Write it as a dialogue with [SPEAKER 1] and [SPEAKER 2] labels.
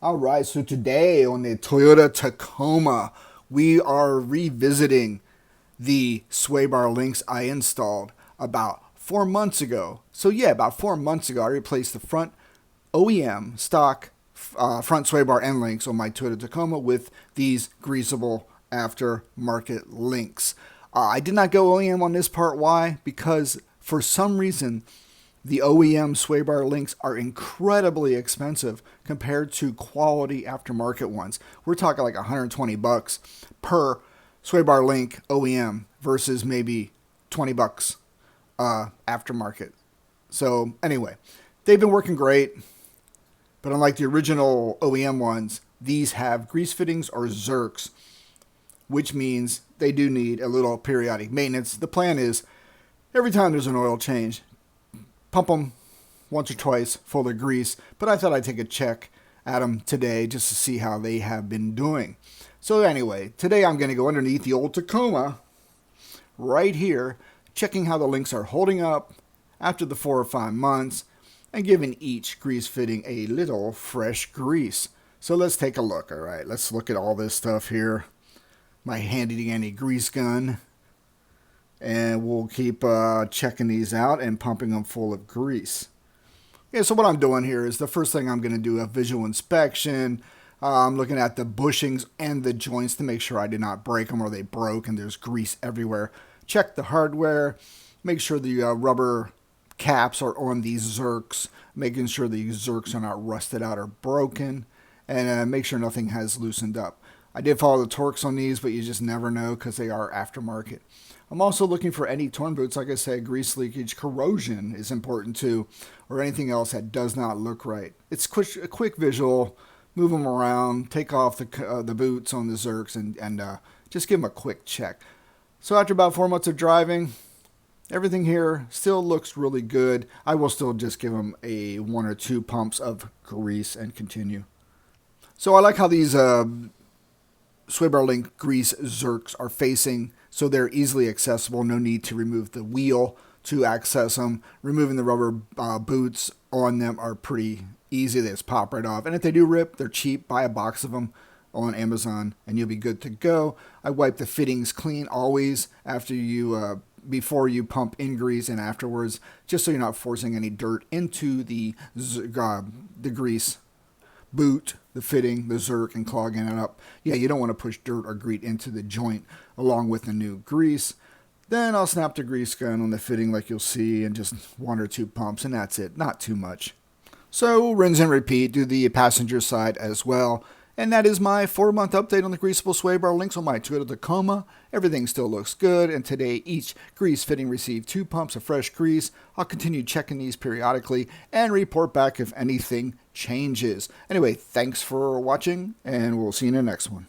[SPEAKER 1] All right, so today on the Toyota Tacoma, we are revisiting the sway bar links I installed about 4 months ago. So yeah, about 4 months ago, I replaced the front OEM stock front sway bar end links on my Toyota Tacoma with these greaseable aftermarket links. I did not go OEM on this part. Why? Because for some reason, the OEM sway bar links are incredibly expensive compared to quality aftermarket ones. We're talking like 120 bucks per sway bar link OEM versus maybe 20 bucks aftermarket. So anyway, they've been working great, but unlike the original OEM ones, these have grease fittings or zerks, which means they do need a little periodic maintenance. The plan is every time there's an oil change, pump them once or twice full of grease, but I thought I'd take a check at them today just to see how they have been doing. So anyway, today I'm going to go underneath the old Tacoma right here, checking how the links are holding up after the 4 or 5 months and giving each grease fitting a little fresh grease. So let's take a look. All right, let's look at all this stuff here. My handy dandy grease gun. And we'll keep checking these out and pumping them full of grease. Yeah, so what I'm doing here is the first thing I'm going to do a visual inspection. I'm looking at the bushings and the joints to make sure I did not break them or they broke and there's grease everywhere. Check the hardware. Make sure the rubber caps are on these zerks. Making sure the zerks are not rusted out or broken. And make sure nothing has loosened up. I did follow the torques on these, but you just never know because they are aftermarket. I'm also looking for any torn boots. Like I said, grease leakage, corrosion is important too, or anything else that does not look right. It's a quick visual. Move them around, take off the boots on the zerks, and just give them a quick check. So after about 4 months of driving, everything here still looks really good. I will still just give them a 1 or 2 pumps of grease and continue. So I like how these sway bar link grease zerks are facing, so they're easily accessible. No need to remove the wheel to access them. Removing the rubber boots on them are pretty easy. They just pop right off. And if they do rip, they're cheap. Buy a box of them on Amazon and you'll be good to go. I wipe the fittings clean always after you before you pump in grease and afterwards, just so you're not forcing any dirt into the grease boot, the fitting, the zerk, and clogging it up. Yeah, you don't want to push dirt or grease into the joint along with the new grease. Then I'll snap the grease gun on the fitting like you'll see and just 1 or 2 pumps and that's it, not too much. So rinse and repeat, do the passenger side as well. And that is my 4-month update on the greaseable sway bar links on my Toyota Tacoma. Everything still looks good, and today each grease fitting received 2 pumps of fresh grease. I'll continue checking these periodically and report back if anything changes. Anyway, thanks for watching, and we'll see you in the next one.